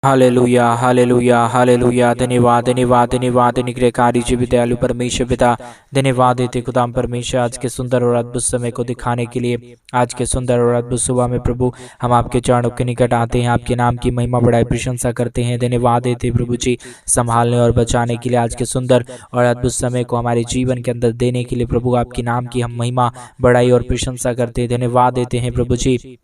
Hallelujah hallelujah hallelujah. धन्यवाद धन्यवाद धन्यवाद निग्रहकारी जीवित दयालु परमेश्वर पिता, धन्यवाद देते खुदाम परमेश्वर आज के सुंदर और अद्भुत समय को दिखाने के लिए। आज के सुंदर और अद्भुत सुबह में प्रभु हम आपके चरणों के निकट आते हैं, आपके नाम की महिमा बढ़ाई प्रशंसा करते हैं। धन्यवाद देते प्रभु जी संभालने और बचाने के लिए, आज के सुंदर और अद्भुत समय को हमारे जीवन के अंदर देने के लिए प्रभु आपके नाम की हम महिमा बढ़ाई और प्रशंसा करते हैं। धन्यवाद देते हैं प्रभु जी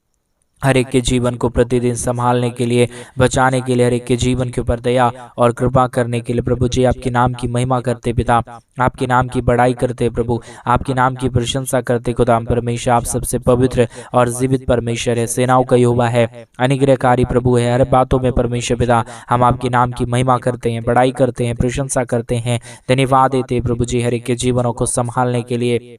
हर एक के जीवन को प्रतिदिन संभालने के लिए, बचाने के लिए, हर एक के जीवन के ऊपर दया और कृपा करने के लिए प्रभु जी आपके नाम की महिमा करते पिता, आपके नाम की बड़ाई करते प्रभु, आपके नाम की प्रशंसा करते खुदाम परमेश्वर। आप सबसे पवित्र और जीवित परमेश्वर है, सेनाओं का यहोवा है, अनुग्रहकारी प्रभु है। हर बातों में परमेश्वर पिता हम आपके नाम की महिमा करते हैं, बड़ाई करते हैं, प्रशंसा करते हैं। धन्यवाद देते प्रभु जी हर एक के जीवनों को संभालने के लिए,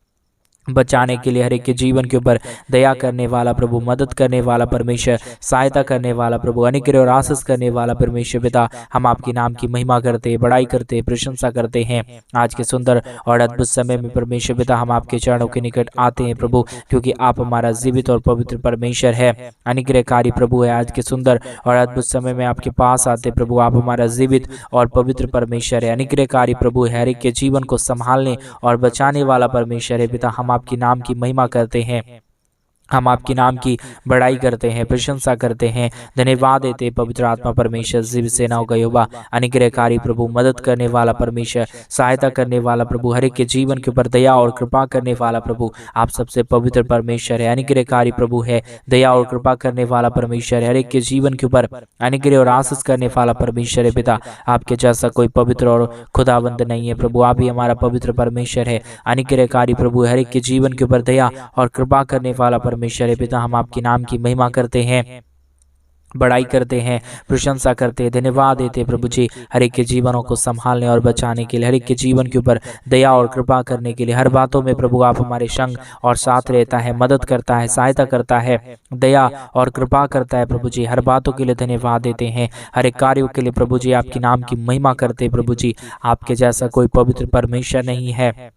बचाने के लिए, हर एक के जीवन के ऊपर दया करने वाला प्रभु, मदद करने वाला परमेश्वर, सहायता करने वाला प्रभु, अनुग्रह और आशीष करने वाला परमेश्वर पिता हम आपके नाम की महिमा करते हैं, बड़ाई करते हैं, प्रशंसा करते हैं। आज के सुंदर और अद्भुत समय में परमेश्वर पिता हम आपके चरणों के निकट आते हैं प्रभु, क्योंकि आप हमारा जीवित और पवित्र परमेश्वर है, अनुग्रहकारी प्रभु है। आज के सुंदर और अद्भुत समय में आपके पास आते प्रभु, आप हमारा जीवित और पवित्र परमेश्वर है, अनुग्रहकारी प्रभु है, हर एक के जीवन को संभालने और बचाने वाला परमेश्वर है पिता। हम आपके नाम की महिमा करते हैं, हम आपके नाम की बड़ाई करते हैं, प्रशंसा करते हैं। धन्यवाद देते पवित्र आत्मा परमेश्वर, जीव सेनाओं का यहोवा, अनुग्रहकारी प्रभु, मदद करने वाला परमेश्वर, सहायता करने वाला प्रभु, हर एक के जीवन के ऊपर दया और कृपा करने वाला प्रभु। आप सबसे पवित्र परमेश्वर है, अनुग्रहकारी प्रभु है, दया और कृपा करने वाला परमेश्वर है, हर एक के जीवन के ऊपर अनुग्रह और आशीष करने वाला परमेश्वर है पिता। आपके जैसा कोई पवित्र और खुदावंद नहीं है प्रभु, आप ही हमारा पवित्र परमेश्वर है, अनुग्रहकारी प्रभु, हर एक के जीवन के ऊपर दया और कृपा करने वाला परमेश्वर है पिता। हम आपके नाम की महिमा करते हैं, बड़ाई करते हैं, प्रशंसा करते हैं। धन्यवाद देते प्रभु जी हर एक के जीवनों को संभालने और बचाने के लिए, हर एक के जीवन के ऊपर दया और कृपा करने के लिए। हर बातों में प्रभु आप हमारे संग और साथ रहता है, मदद करता है, सहायता करता है, दया और कृपा करता है प्रभु जी। हर बातों के लिए धन्यवाद देते हैं, हर एक कार्यों के लिए प्रभु जी आपके नाम की महिमा करते प्रभु जी। आपके जैसा कोई पवित्र परमेश्वर नहीं है,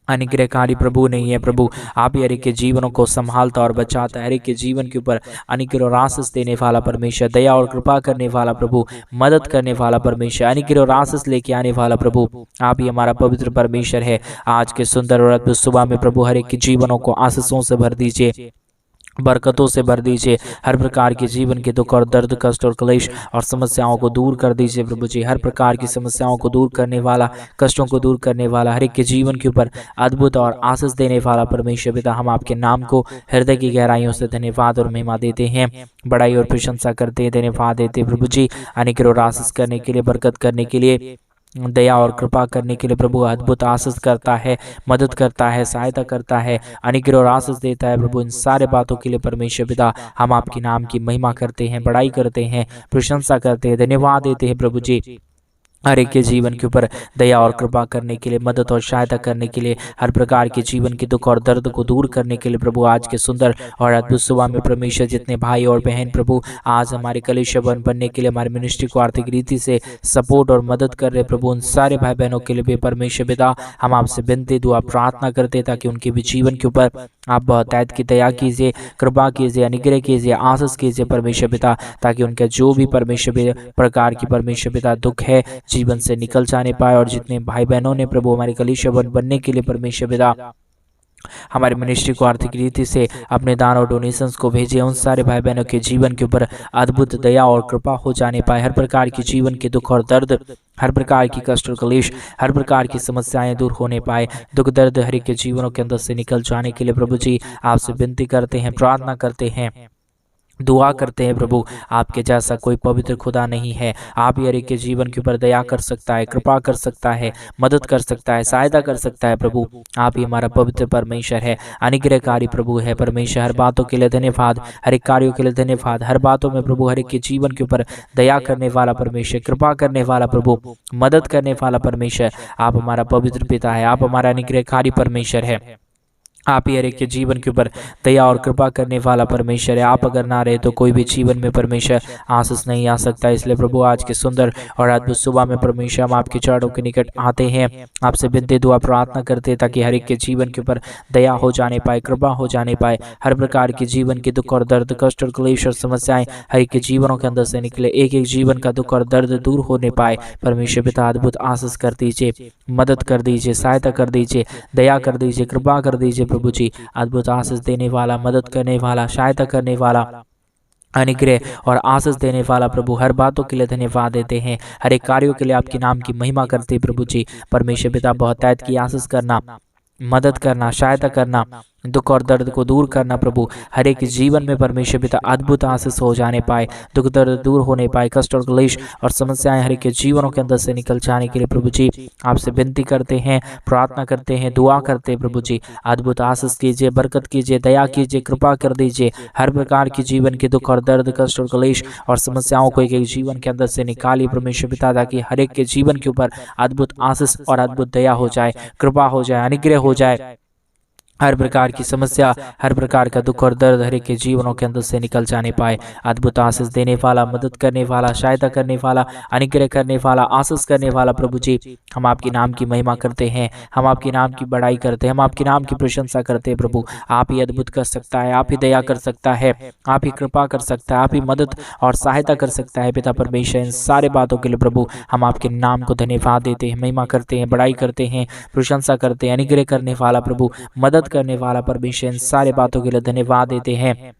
अनुग्रहकारी प्रभु नहीं है प्रभु। आप ही हर एक के जीवनों को संभालता और बचाता है, हर एक के जीवन के ऊपर अनुग्रह और आशीष देने वाला परमेश्वर, दया और कृपा करने वाला प्रभु, मदद करने वाला परमेश्वर, अनुग्रह और आशीष लेके आने वाला प्रभु। आप ही हमारा पवित्र परमेश्वर है। आज के सुंदर और अद्भुत सुबह में प्रभु हर एक के जीवनों को आशीषों से भर दीजिए, बरकतों से भर दीजिए। हर प्रकार के जीवन के दुख और दर्द, कष्ट और क्लेश और समस्याओं को दूर कर दीजिए प्रभु जी। हर प्रकार की समस्याओं को दूर करने वाला, कष्टों को दूर करने वाला, हर एक के जीवन के ऊपर अद्भुत और आशीष देने वाला परमेश्वर पिता। हम आपके नाम को हृदय की गहराइयों से धन्यवाद और महिमा देते हैं, बड़ाई और प्रशंसा करते हैं। धन्यवाद देते प्रभु जी अनुग्रह और आशीष करने के लिए, बरकत करने के लिए, दया और कृपा करने के लिए प्रभु। अद्भुत आशीष करता है, मदद करता है, सहायता करता है, अनुग्रह और आशीष देता है प्रभु। इन सारे बातों के लिए परमेश्वर पिता हम आपके नाम की महिमा करते हैं, बड़ाई करते हैं, प्रशंसा करते हैं। धन्यवाद देते हैं प्रभु जी हर एक के जीवन के ऊपर दया और कृपा करने के लिए, मदद और सहायता करने के लिए, हर प्रकार के जीवन के दुख और दर्द को दूर करने के लिए प्रभु। आज के सुंदर और अद्भुत सुबह में परमेश्वर जितने भाई और बहन प्रभु आज हमारे कलीसिया बनने के लिए, हमारी मिनिस्ट्री को आर्थिक रीति से सपोर्ट और मदद कर रहे प्रभु, उन सारे भाई बहनों के लिए भी परमेश्वर पिता हम आपसे विनती दुआ प्रार्थना करते ताकि उनके भी जीवन के ऊपर आप बहुतायत की दया कीजिए, कृपा कीजिए, अनुग्रह कीजिए, आशीष कीजिए परमेश्वर पिता, ताकि उनका जो भी परमेश्वर प्रकार की परमेश्वर पिता दुख है जीवन से निकल जाने पाए। और जितने भाई बहनों ने प्रभु हमारे कलीसिया बनने के लिए परमेश्वर पिता हमारे मिनिस्ट्री को आर्थिक रीति से अपने दान और डोनेशंस को भेजे, उन सारे भाई बहनों के जीवन के ऊपर अद्भुत दया और कृपा हो जाने पाए। हर प्रकार की जीवन के दुख और दर्द, हर प्रकार की कष्ट और क्लेश, हर प्रकार की समस्याएं दूर होने पाए। दुख दर्द हर एक के जीवनों के अंदर से निकल जाने के लिए प्रभु जी आपसे विनती करते हैं, प्रार्थना करते हैं, दुआ करते हैं प्रभु। आपके जैसा कोई पवित्र खुदा नहीं है। आप ही हर एक के जीवन के ऊपर दया कर सकता है, कृपा कर सकता है, मदद कर सकता है, सहायता कर सकता है प्रभु। आप ही हमारा पवित्र परमेश्वर है, अनुग्रहकारी प्रभु है परमेश्वर। हर बातों के लिए धन्यवाद, हर एक कार्यों के लिए धन्यवाद। हर बातों में प्रभु हर एक के जीवन के ऊपर दया करने वाला परमेश्वर, कृपा करने वाला प्रभु, मदद करने वाला परमेश्वर। आप हमारा पवित्र पिता है, आप हमारा अनुग्रहकारी परमेश्वर है, आप ही हर एक के जीवन के ऊपर दया और कृपा करने वाला परमेश्वर है। आप अगर ना रहे तो कोई भी जीवन में परमेश्वर आशीष नहीं आ सकता। इसलिए प्रभु आज के सुंदर और अद्भुत सुबह में परमेश्वर हम आपके चरणों के निकट आते हैं, आपसे विनती दुआ प्रार्थना करते हैं ताकि हर एक के जीवन के ऊपर दया हो जाने पाए, कृपा हो जाने पाए। हर प्रकार के जीवन के दुख और दर्द, कष्ट और क्लेश और समस्याएं हर एक के जीवनों के अंदर से निकले, एक एक जीवन का दुख और दर्द दूर होने पाए। परमेश्वर पिता अद्भुत आशीष कर दीजिए, मदद कर दीजिए, सहायता कर दीजिए, दया कर दीजिए, कृपा कर दीजिए प्रभु जी। अद्भुत आशीष देने वाला, मदद करने वाला, सहायता करने वाला, अनुग्रह और आशीष देने वाला प्रभु, हर बातों के लिए धन्यवाद देते हैं, हर एक कार्यों के लिए आपके नाम की महिमा करते हैं प्रभु जी। परमेश्वर पिता बहुतायत की आशीष करना, मदद करना, सहायता करना, दुख और दर्द को दूर करना प्रभु, हर एक जीवन में परमेश्वर पिता अद्भुत आशीष हो जाने पाए, दुख दर्द दूर होने पाए, कष्ट और क्लेश और समस्याएं हर एक के जीवनों के अंदर से निकल जाने के लिए प्रभु जी आपसे विनती करते हैं, प्रार्थना करते हैं, दुआ करते हैं प्रभु जी। अद्भुत आशीष कीजिए, बरकत कीजिए, दया कीजिए, कृपा कर दीजिए। हर प्रकार की जीवन के दुख और दर्द, कष्ट और क्लेश और समस्याओं को एक एक जीवन के अंदर से निकालिए परमेश्वर पिता, ताकि हर एक के जीवन के ऊपर अद्भुत आशीष और अद्भुत दया हो जाए, कृपा हो जाए, अनुग्रह हो जाए। हर प्रकार की समस्या, हर प्रकार का दुख और दर्द हर एक के जीवनों के अंदर से निकल जाने पाए। अद्भुत आशीष देने वाला, मदद करने वाला, सहायता करने वाला, अनुग्रह करने वाला, आशीष करने वाला प्रभु जी, हम आपके नाम की महिमा करते हैं, हम आपके नाम की बड़ाई करते हैं, हम आपके नाम की प्रशंसा करते हैं प्रभु। आप ही अद्भुत कर सकता है, आप ही दया कर सकता है, आप ही कृपा कर सकता है, आप ही मदद और सहायता कर सकता है पिता परमेश्वर। इन सारे बातों के लिए प्रभु हम आपके नाम को धन्यवाद देते हैं, महिमा करते हैं, बड़ाई करते हैं, प्रशंसा करते हैं। अनुग्रह करने वाला प्रभु, मदद करने वाला परमेश्वर, इन सारे बातों के लिए धन्यवाद देते हैं।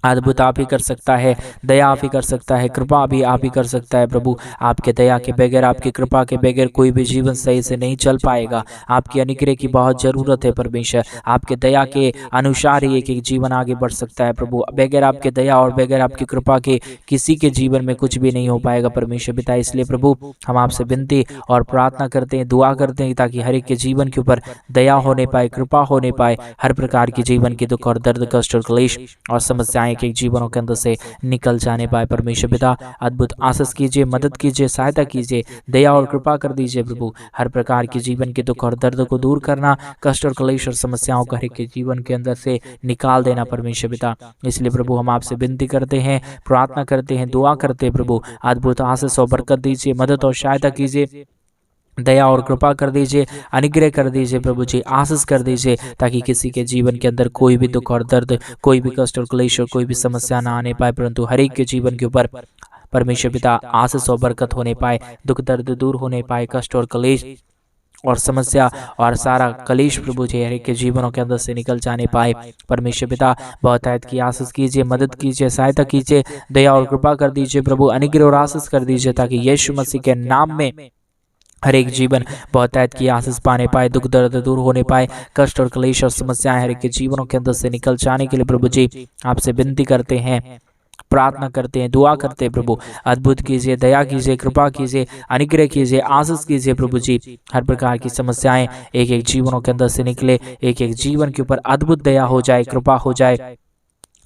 अद्भुत आप ही कर सकता है, दया आप ही कर सकता है, कृपा भी आप ही कर सकता है प्रभु। आपके दया के बगैर, आपकी कृपा के बगैर कोई भी जीवन सही से नहीं चल पाएगा। आपकी अनुग्रह की बहुत जरूरत है परमेश्वर, आपके दया के अनुसार ही एक एक जीवन आगे बढ़ सकता है प्रभु। बगैर आपके दया और बगैर आपकी कृपा के किसी के जीवन में कुछ भी नहीं हो पाएगा परमेश्वर पिता। इसलिए प्रभु हम आपसे विनती और प्रार्थना करते हैं, दुआ करते हैं ताकि हर एक के जीवन के ऊपर दया होने पाए, कृपा होने पाए, हर प्रकार की जीवन के दुख और दर्द, कष्ट और क्लेश और समस्याएं के जीवनों के अंदर से निकल जाने पाए परमेश्वर पिता। अद्भुत आशीष कीजिए, मदद कीजिए, सहायता कीजिए, दया और कृपा कर दीजिए प्रभु। हर प्रकार की जीवन के दुख और दर्द को दूर करना, कष्ट और क्लेश और समस्याओं को हर एक के जीवन के अंदर से निकाल देना परमेश्वर पिता। इसलिए प्रभु हम आपसे विनती करते हैं, प्रार्थना करते हैं, दुआ करते हैं प्रभु। अद्भुत आशीष और बरकत दीजिए, मदद और सहायता कीजिए, दया और कृपा कर दीजिए, अनुग्रह कर दीजिए प्रभु जी, आशीष कर दीजिए, ताकि किसी के जीवन के अंदर कोई भी दुख और दर्द, कोई भी कष्ट और क्लेश और कोई भी समस्या ना आने पाए, परंतु हर एक के जीवन के ऊपर परमेश्वर पिता आशीष और बरकत होने पाए, दुख दर्द दूर होने पाए, कष्ट और क्लेश और समस्या और सारा कलेश प्रभु जी हर एक के जीवनों के अंदर से निकल जाने पाए परमेश्वर पिता। बहुतायत की आशीष कीजिए, मदद कीजिए, सहायता कीजिए, दया और कृपा कर दीजिए प्रभु, अनुग्रह और आशीष कर दीजिए, ताकि यीशु मसीह के नाम में हर एक जीवन बहुतायत की आशीष पाने पाए, दुख दर्द दूर होने पाए, कष्ट और क्लेश और समस्याएं हर एक के जीवनों के अंदर से निकल जाने के लिए प्रभु जी आपसे विनती करते हैं, प्रार्थना करते हैं, दुआ करते हैं प्रभु। अद्भुत कीजिए, दया कीजिए, कृपा कीजिए, अनुग्रह कीजिए, आशीष कीजिए प्रभु जी। हर प्रकार की समस्याएं एक एक जीवनों के अंदर से निकले, एक एक जीवन के ऊपर अद्भुत दया हो जाए, कृपा हो जाए,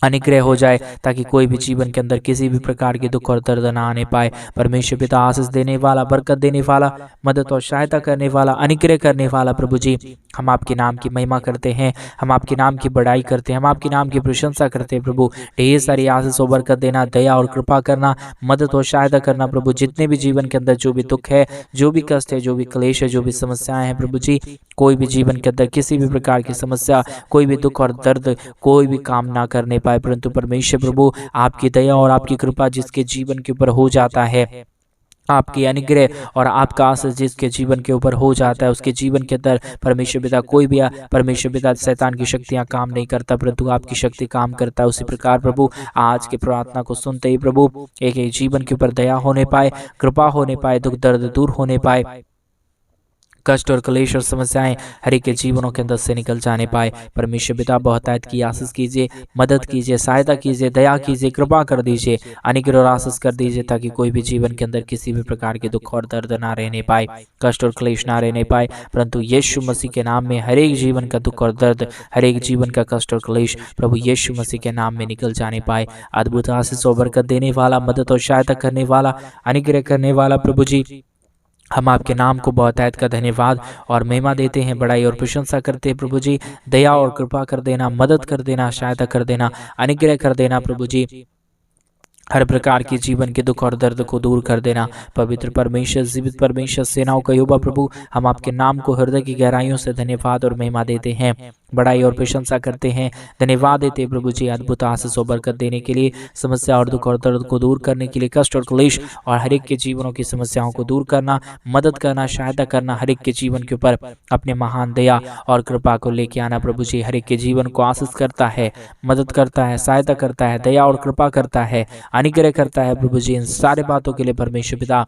अनुग्रह हो जाए, ताकि कोई भी जीवन के अंदर किसी भी प्रकार के दुख और दर्द ना आने पाए। परमेश्वर पिता आशीष देने वाला, बरकत देने वाला, मदद और सहायता करने वाला, अनुग्रह करने वाला प्रभु जी, हम आपके नाम की महिमा करते हैं, हम आपके नाम की बड़ाई करते हैं, हम आपके नाम की प्रशंसा करते हैं प्रभु। ढेर सारी आशीष और बरकत देना, दया और कृपा करना, मदद और सहायता करना प्रभु। जितने भी जीवन के अंदर जो भी दुख है, जो भी कष्ट है, जो भी क्लेश है, जो भी समस्याएं हैं प्रभु जी, कोई भी जीवन के अंदर किसी भी प्रकार की समस्या, कोई भी दुख और दर्द, कोई भी काम ना करने पाए, परंतु परमेश्वर प्रभु आपकी दया और आपकी कृपा जिसके जीवन के ऊपर हो जाता है, आपकी अनुग्रह और आपका आशीष जिसके जीवन के ऊपर हो जाता है, उसके जीवन के अंदर परमेश्वर पिता कोई भी परमेश्वर पिता शैतान की शक्तियां काम नहीं करता, परंतु आपकी शक्ति काम करता है। उसी प्रकार प्रभु आज की प्रार्थना को सुनते ही प्रभु एक एक जीवन के ऊपर दया होने पाए, कृपा होने पाए, दुख दर्द दूर होने पाए, कष्ट और क्लेश और समस्याएं हर एक के जीवनों के अंदर से निकल जाने पाए। परमेश्वर पिता बहुतायत की आशीष कीजिए, मदद कीजिए, सहायता कीजिए, दया कीजिए, कृपा कर दीजिए, अनुग्रह और आशीष कर दीजिए, ताकि कोई भी जीवन के अंदर किसी भी प्रकार के दुख और दर्द ना रहने पाए, कष्ट और क्लेश ना रहने पाए, परंतु यीशु मसीह के नाम में हर एक जीवन का दुख और दर्द, हर एक जीवन का कष्ट और क्लेश प्रभु यीशु मसीह के नाम में निकल जाने पाए। अद्भुत आशीष और बरकत देने वाला, मदद और सहायता करने वाला, अनुग्रह करने वाला प्रभु जी, हम आपके नाम को बहुतायत का धन्यवाद और महिमा देते हैं, बड़ाई और प्रशंसा करते हैं प्रभु जी। दया और कृपा कर देना, मदद कर देना, सहायता कर देना, अनुग्रह कर देना प्रभु जी। हर प्रकार के जीवन के दुख और दर्द को दूर कर देना। पवित्र परमेश्वर, जीवित परमेश्वर, सेनाओं का यहोवा प्रभु, हम आपके नाम को हृदय की गहराइयों से धन्यवाद और महिमा देते हैं, बड़ाई और प्रशंसा करते हैं, धन्यवाद देते हैं प्रभु जी अद्भुत आशीष और बरकत देने के लिए, समस्या और दुख और दर्द को दूर करने के लिए, कष्ट और क्लेश और हर एक के जीवनों की समस्याओं को दूर करना, मदद करना, सहायता करना, हर एक के जीवन के ऊपर अपने महान दया और कृपा को लेके आना प्रभु जी। हर एक के जीवन को आशीष करता है, मदद करता है, सहायता करता है, दया और कृपा करता है, अनुग्रह करता है प्रभु जी। इन सारे बातों के लिए परमेश्वर पिता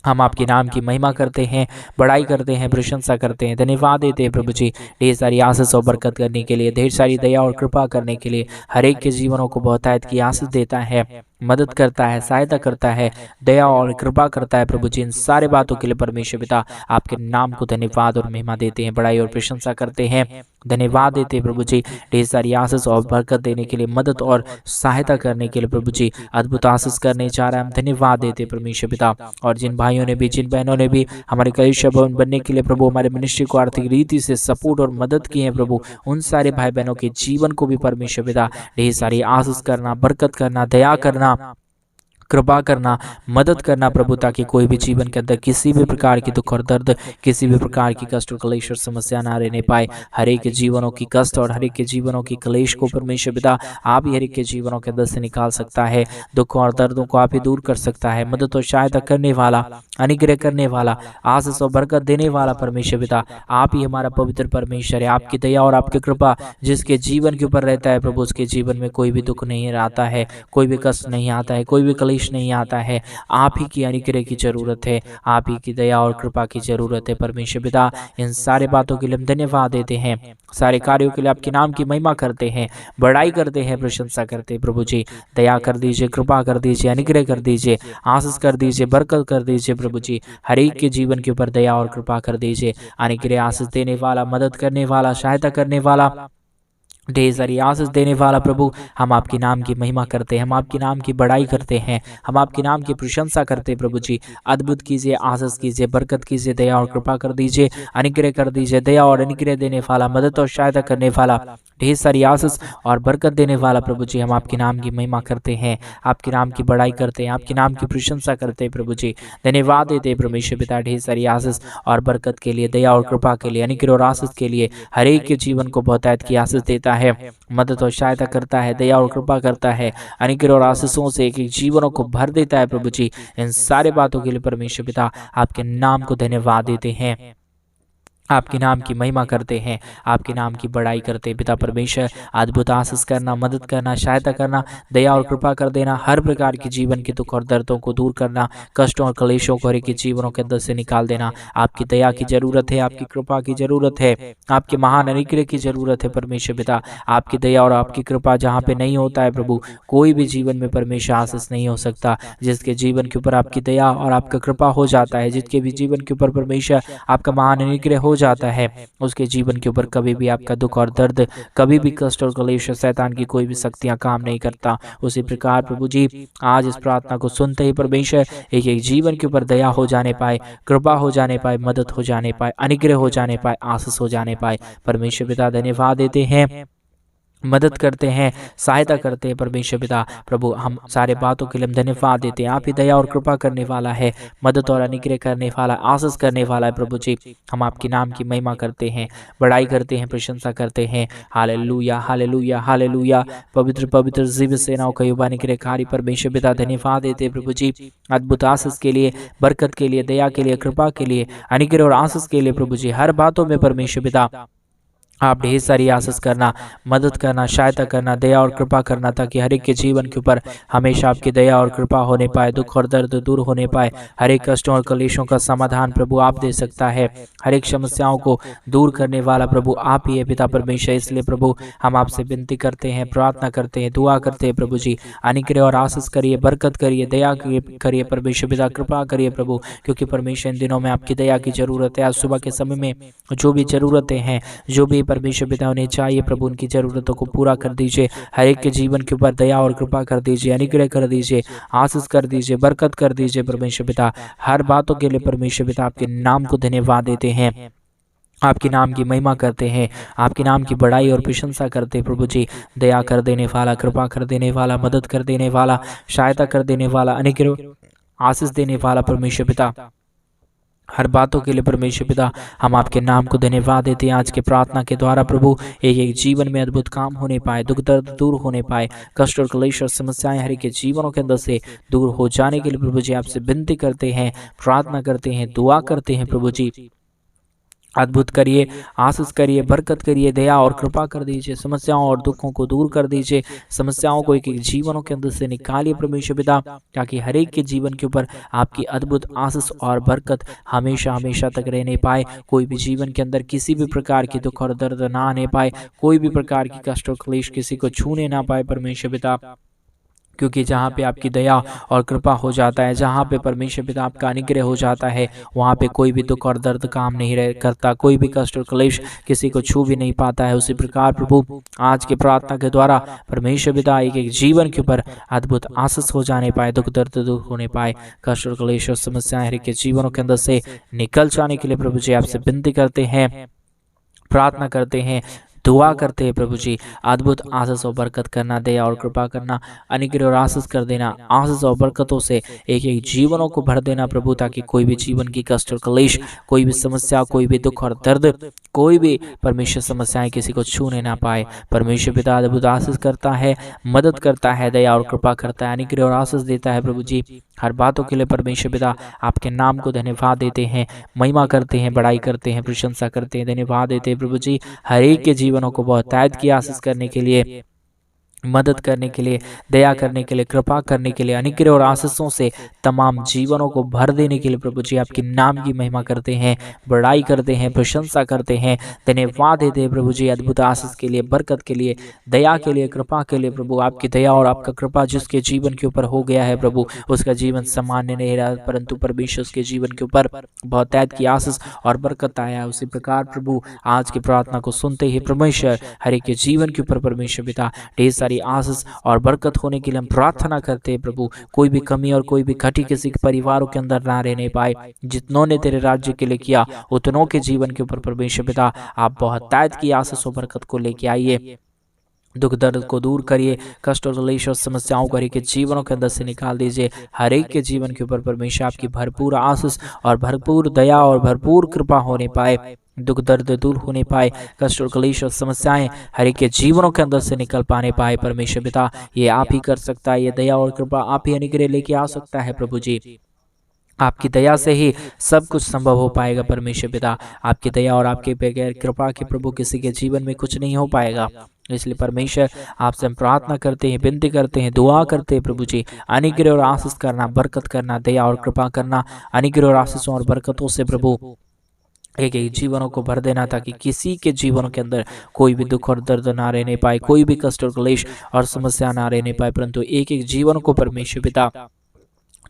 हम आपके नाम की महिमा करते हैं, बड़ाई करते हैं, प्रशंसा करते हैं, धन्यवाद देते हैं प्रभु जी। ढेर सारी आशीष और बरकत करने के लिए, ढेर सारी दया और कृपा करने के लिए, हर एक के जीवनों को बहुतायत की आशीष देता है, मदद करता है, सहायता करता है, दया और कृपा करता है प्रभु जी। इन सारे बातों के लिए परमेश्वर पिता आपके नाम को धन्यवाद और महिमा देते हैं, बड़ाई और प्रशंसा करते हैं, धन्यवाद देते हैं प्रभु जी। ढेर सारी आशीष और बरकत देने के लिए, मदद और सहायता करने के लिए प्रभु जी, अद्भुत आशीष करने जा रहा है, हम धन्यवाद देते हैं परमेश्वर पिता। और जिन भाइयों ने भी, जिन बहनों ने भी हमारे कलीसिया भवन बनने के लिए प्रभु हमारे मिनिस्ट्री को आर्थिक रीति से सपोर्ट और मदद की है प्रभु, उन सारे भाई बहनों के जीवन को भी परमेश्वर पिता ढेर सारी आशीष करना, बरकत करना, दया करना, कृपा करना, मदद करना प्रभु, ताकि कोई भी जीवन के अंदर किसी भी प्रकार की दुख और दर्द, किसी भी प्रकार की कष्ट और क्लेश और समस्या ना रहने पाए। हर एक के जीवनों की कष्ट और हर एक के जीवनों की क्लेश को परमेश्वर पिता आप ही हर एक के जीवनों के अंदर से निकाल सकता है, दुख और दर्दों को आप ही दूर कर सकता है। मदद और सहायता करने वाला, अनुग्रह करने वाला, आशीष और बरकत देने वाला परमेश्वर पिता आप ही हमारा पवित्र परमेश्वर है। आपकी दया और आपकी कृपा जिसके जीवन के ऊपर रहता है प्रभु, उसके जीवन में कोई भी दुख नहीं आता है, कोई भी कष्ट नहीं आता है, कोई भी क्लेश नहीं आता है। आप ही की अनुग्रह की जरूरत है, आप ही की दया और कृपा की जरूरत है परमेश्वर पिता। इन सारे बातों के लिए हम धन्यवाद देते हैं, सारे कार्यों के लिए आपके नाम की महिमा करते हैं, बड़ाई करते हैं, प्रशंसा करते हैं प्रभु जी। दया कर दीजिए, कृपा कर दीजिए, अनुग्रह कर दीजिए, आशीष कर दीजिए, बरकत कर दीजिए प्रभु जी। हर एक के जीवन के ऊपर दया और कृपा कर दीजिए, अनुग्रह, आशीष देने वाला, मदद करने वाला, सहायता करने वाला, ढेर सारी आशीष देने वाला प्रभु, हम आपके नाम की महिमा करते हैं, हम आपके नाम की बड़ाई करते हैं, हम आपके नाम की प्रशंसा करते हैं प्रभु जी। अद्भुत कीजिए, आशीष कीजिए, बरकत कीजिए, दया और कृपा कर दीजिए, अनुग्रह कर दीजिए, दया और अनुग्रह देने वाला, मदद और सहायता करने वाला, ढेर सारी आशीष और बरकत देने वाला प्रभु जी। हम आपके नाम की महिमा करते हैं, आपके नाम की बड़ाई करते हैं, आपके नाम की प्रशंसा करते हैं प्रभु जी। धन्यवाद देते हैं परमेश्वर पिता ढेर सारी आशीष और बरकत के लिए, दया और कृपा के लिए, अनुग्रह और आशीष के लिए। हर एक के जीवन को बहुतायत की आशीष देता है, मदद और सहायता करता है, दया और कृपा करता है, अनुग्रह और आशीषों से एक एक जीवनों को भर देता है प्रभु जी। इन सारे बातों के लिए परमेश्वर पिता आपके नाम को धन्यवाद देते हैं, आपके नाम की महिमा करते हैं, आपके नाम की बड़ाई करते हैं पिता परमेश्वर। अद्भुत आशीष करना, मदद करना, सहायता करना, दया और कृपा कर देना, हर प्रकार के जीवन के दुख और दर्दों को दूर करना, कष्टों और क्लेशों को हर एक के जीवनों के अंदर से निकाल देना। आपकी दया की जरूरत है, आपकी कृपा की जरूरत है, आपके महान अनुग्रह की जरूरत है परमेश्वर पिता। आपकी दया और आपकी कृपा जहाँ पे नहीं होता है प्रभु, कोई भी जीवन में परमेश्वर आशीष नहीं हो सकता। जिसके जीवन के ऊपर आपकी दया और आपका कृपा हो जाता है, जिसके भी जीवन के ऊपर परमेश्वर आपका महान अनुग्रह हो जाता है, उसके जीवन के ऊपर कभी भी आपका दुख और दर्द, कभी भी कष्ट और क्लेश, शैतान की कोई भी शक्तियां काम नहीं करता। उसी प्रकार प्रभु जी आज इस प्रार्थना को सुनते ही परमेश्वर एक एक जीवन के ऊपर दया हो जाने पाए, कृपा हो जाने पाए, मदद हो जाने पाए, अनुग्रह हो जाने पाए, आशीष हो जाने पाए। परमेश्वर पिता धन्यवाद देते हैं, मदद करते हैं, सहायता करते हैं परमेश्वर पिता। प्रभु हम सारे बातों के लिए हम धन्यवाद देते हैं। आप ही दया और कृपा करने वाला है, मदद और अनुग्रह करने वाला, आशीष करने वाला है प्रभु जी। हम आपके नाम की महिमा करते हैं, बड़ाई करते हैं, प्रशंसा करते हैं। Hallelujah, hallelujah, hallelujah. पवित्र पवित्र जीवित सेनाओं का युवा अनुग्रहकारी परमेश्वर पिता धन्यवाद देते हैं प्रभु जी, अद्भुत आशीष के लिए, बरकत के लिए, दया के लिए, कृपा के लिए, अनुग्रह और आशीष के लिए प्रभु जी। हर बातों में परमेश्वर पिता आप ढेर सारी आशीष करना, मदद करना, सहायता करना, दया और कृपा करना, ताकि हर एक के जीवन के ऊपर हमेशा आपकी दया और कृपा होने पाए, दुख और दर्द दूर होने पाए। हर एक कष्टों और क्लेशों का समाधान प्रभु आप दे सकता है, हर एक समस्याओं को दूर करने वाला प्रभु आप ही है पिता परमेश्वर। इसलिए प्रभु हम आपसे विनती करते हैं, प्रार्थना करते हैं, दुआ करते हैं प्रभु जी। अनुग्रह और आशीष करिए, बरकत करिए, दया करिए परमेश्वर पिता, कृपा करिए प्रभु, क्योंकि परमेश्वर इन दिनों में आपकी दया की जरूरत है। आज सुबह के समय में जो भी जरूरतें हैं, जो भी परमेश्वर पिता उन्हें चाहिए प्रभु, उनकी ज़रूरतों को पूरा कर दीजिए। हर एक के जीवन के ऊपर दया और कृपा कर दीजिए, अनुग्रह कर दीजिए, आशीष कर दीजिए, बरकत कर दीजिए परमेश्वर पिता। हर बातों के लिए परमेश्वर पिता आपके नाम को धन्यवाद देते हैं, आपके नाम की महिमा करते हैं, आपके नाम की बड़ाई और प्रशंसा करते हैं प्रभु जी। दया कर देने वाला, कृपा कर देने वाला, मदद कर देने वाला, सहायता कर देने वाला, अनुग्रह आशीष देने वाला परमेश्वर पिता, हर बातों के लिए परमेश्वर पिता हम आपके नाम को धन्यवाद देते हैं। आज के प्रार्थना के द्वारा प्रभु एक एक जीवन में अद्भुत काम होने पाए, दुख दर्द दूर होने पाए, कष्ट और क्लेश और समस्याएं हर एक के जीवनों के अंदर से दूर हो जाने के लिए प्रभु जी आपसे विनती करते हैं, प्रार्थना करते हैं, दुआ करते हैं प्रभु जी। अद्भुत करिए, आशीष करिए, बरकत करिए, दया और कृपा कर दीजिए, समस्याओं और दुखों को दूर कर दीजिए, समस्याओं को एक एक जीवनों के अंदर से निकालिए परमेश्वर पिता, ताकि हर एक के जीवन के ऊपर आपकी अद्भुत आशीष और बरकत हमेशा हमेशा तक रहने पाए। कोई भी जीवन के अंदर किसी भी प्रकार की दुख और दर्द ना आने पाए, कोई भी प्रकार की कष्ट और क्लेश किसी को छूने ना पाए परमेश्वर पिता, क्योंकि जहाँ पे आपकी दया और कृपा हो जाता है, जहाँ पे परमेश्वर पिता आपका अनुग्रह हो जाता है, वहाँ पे कोई भी दुख और दर्द काम नहीं रह करता, कोई भी कष्ट और क्लेश किसी को छू भी नहीं पाता है। उसी प्रकार प्रभु आज की प्रार्थना के द्वारा परमेश्वर पिता एक एक जीवन के ऊपर अद्भुत आशीष हो जाने पाए, दुख दर्द दूर होने पाए, कष्ट और क्लेश और समस्याएं हर के जीवनों के अंदर से निकल जाने के लिए प्रभु जी आपसे विनती करते हैं, प्रार्थना करते हैं, दुआ करते हैं प्रभु जी। अद्भुत आशीष और बरकत करना, दया और कृपा करना, अनुग्रह और आशीष कर देना, आशीष और बरकतों से एक एक जीवनों को भर देना प्रभु, ताकि कोई भी जीवन की कष्ट और क्लेश, कोई भी समस्या, कोई भी दुख और दर्द, कोई भी परमेश्वर समस्याएं किसी को छूने ना पाए। परमेश्वर पिता अद्भुत आशीष करता है, मदद करता है, दया और कृपा करता है, अनुग्रह और आशीष देता है प्रभु जी। हर बातों के लिए परमेश्वर पिता आपके नाम को धन्यवाद देते हैं, महिमा करते हैं, बड़ाई करते हैं, प्रशंसा करते हैं, धन्यवाद देते हैं प्रभु जी। हर एक के जीवनों को बहुतायत की आशीष करने के लिए, मदद करने के लिए, दया करने के लिए, कृपा करने के लिए, अनुग्रह और आशीषों से तमाम जीवनों को भर देने के लिए प्रभु जी आपके नाम की महिमा करते हैं, बड़ाई करते हैं, प्रशंसा करते हैं, धन्यवाद देते हैं प्रभु जी। अद्भुत आशीष के लिए, बरकत के लिए, दया के लिए, कृपा के लिए प्रभु, आपकी दया और आपका कृपा जिसके जीवन के ऊपर हो गया है प्रभु, उसका जीवन सामान्य नहीं रहा, परंतु परमेश्वर के जीवन के ऊपर बहुतायत की आशीष और बरकत आया। उसी प्रकार प्रभु आज की प्रार्थना को सुनते ही परमेश्वर हर एक के जीवन के ऊपर परमेश्वर पिता ढेर सारी आशीष और बरकत होने के लिए हम प्रार्थना करते हैं प्रभु। कोई भी कमी और कोई भी घटी किसी के परिवारों के अंदर ना रहने पाए। जितनों ने तेरे राज्य के लिए किया उतनों के जीवन के ऊपर परमेश्वर पिता आप बहुतायत की आशीष और बरकत को लेके आइए, दुख दर्द को दूर करिए, कष्ट और क्लेश और समस्याओं को हर एक के जीवनों के अंदर से निकाल दीजिए। हर एक के जीवन के ऊपर परमेश्वर आपकी भरपूर आशीष और भरपूर दया और भरपूर कृपा होने पाए, दुख दर्द दूर होने पाए, कष्ट और क्लेश और समस्याएं हर एक के जीवनों के अंदर से निकल पाने पाए। परमेश्वर पिता ये आप ही कर सकता है, ये दया और कृपा आप ही अनुग्रह लेके आ सकता है प्रभु जी। आपकी दया से ही सब कुछ संभव हो पाएगा परमेश्वर पिता। आपकी दया और आपके बगैर कृपा के प्रभु किसी के जीवन में कुछ नहीं हो पाएगा। इसलिए परमेश्वर आपसे हम प्रार्थना करते हैं, विनती करते हैं, दुआ करते हैं प्रभु जी, अनुग्रह और आशीष करना, बरकत करना, दया और कृपा करना, अनुग्रह और आशीषों और बरकतों से प्रभु एक एक जीवनों को भर देना, ताकि किसी के जीवनों के अंदर कोई भी दुख और दर्द ना रहने पाए, कोई भी कष्ट और क्लेश और समस्या ना रहने पाए, परंतु एक एक जीवन को परमेश्वर पिता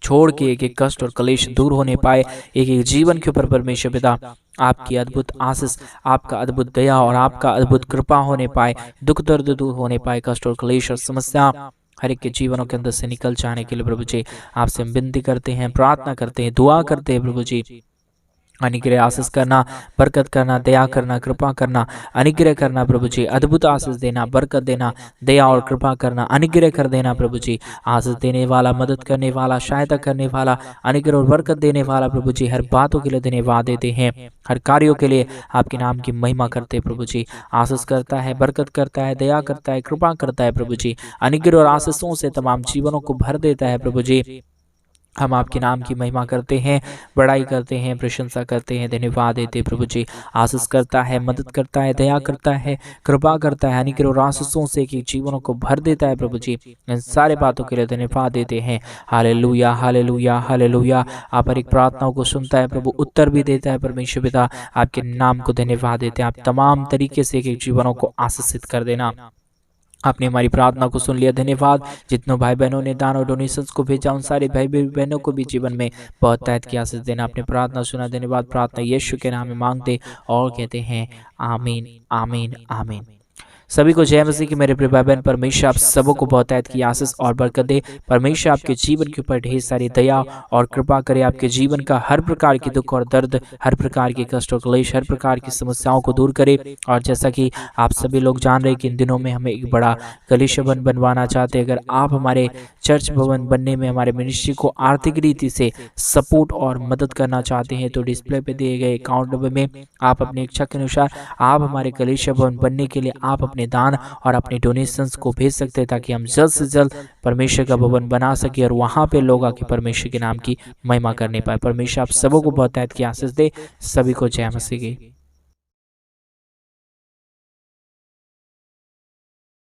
छोड़ के एक एक कष्ट और क्लेश दूर होने पाए। एक एक जीवन के ऊपर परमेश्वर पिता आपकी अद्भुत आशीष, आपका अद्भुत दया और आपका अद्भुत कृपा होने पाए, दुख दर्द दूर होने पाए, कष्ट और क्लेश और समस्या हर एक के जीवनों के अंदर से निकल जाने के लिए प्रभु जी आपसे हम विनती करते हैं, प्रार्थना करते हैं, दुआ करते हैं प्रभु जी। अनुग्रह आशीष करना, बरकत करना, दया करना, कृपा करना, अनुग्रह करना प्रभु जी, अद्भुत आशीष देना, बरकत देना, दया और कृपा करना, अनुग्रह कर देना प्रभु जी। आशीष देने वाला, मदद करने वाला, सहायता करने वाला, अनुग्रह और बरकत देने वाला प्रभु जी, हर बातों के लिए धन्यवाद देते हैं, हर कार्यों के लिए आपके नाम की महिमा करते हैं प्रभु जी। आशीष करता है, बरकत करता है, दया करता है, कृपा करता है प्रभु जी, अनुग्रह और आशीषों से तमाम जीवनों को भर देता है प्रभु जी। हम आपके नाम की महिमा करते हैं, बड़ाई करते हैं, प्रशंसा करते हैं, धन्यवाद देते हैं प्रभु जी। आशीष करता है, मदद करता है, दया करता है, कृपा करता है, अनुग्रह और आशीषों से कि जीवनों को भर देता है प्रभु जी। इन सारे बातों के लिए धन्यवाद देते हैं। Hallelujah, hallelujah, hallelujah. आप हर एक प्रार्थनाओं को सुनता है प्रभु, उत्तर भी देता है परमेश्वर पिता। आपके नाम को धन्यवाद देते हैं। आप तमाम तरीके से एक जीवनों को आशीषित कर देना, आपने हमारी प्रार्थना को सुन लिया, धन्यवाद। जितनों भाई बहनों ने दान और डोनेशंस को भेजा उन सारे भाई बहनों को भी जीवन में बहुत तहत की आशीष देना। आपने प्रार्थना सुना, धन्यवाद। प्रार्थना यीशु के नाम में मांगते और कहते हैं आमीन, आमीन, आमीन। सभी को जय मसीह की मेरे प्रिय भाई बहन। परमेश्वर आप सबों को बहुत तहत की आशीष और बरकत दे। परमेश्वर आपके जीवन के ऊपर ढेर सारी दया और कृपा करे। आपके जीवन का हर प्रकार की दुख और दर्द, हर प्रकार के कष्ट और क्लेश, हर प्रकार की समस्याओं को दूर करे। और जैसा कि आप सभी लोग जान रहे कि इन दिनों में हमें एक बड़ा कलीसिया भवन बनवाना चाहते हैं। अगर आप हमारे चर्च भवन बनने में हमारे मिनिस्ट्री को आर्थिक रीति से सपोर्ट और मदद करना चाहते हैं तो डिस्प्ले पे दिए गए अकाउंट नंबर में आप अपनी इच्छा के अनुसार आप हमारे कलीसिया भवन बनने के लिए आप अपने दान और अपने डोनेशंस को भेज सकते हैं, ताकि हम जल्द से जल्द परमेश्वर का भवन बना सके और वहां पे लोग आके परमेश्वर के नाम की महिमा करने पाए। परमेश्वर आप सबों को बहुत तहत की आशीष दे। सभी को जय मसीह की।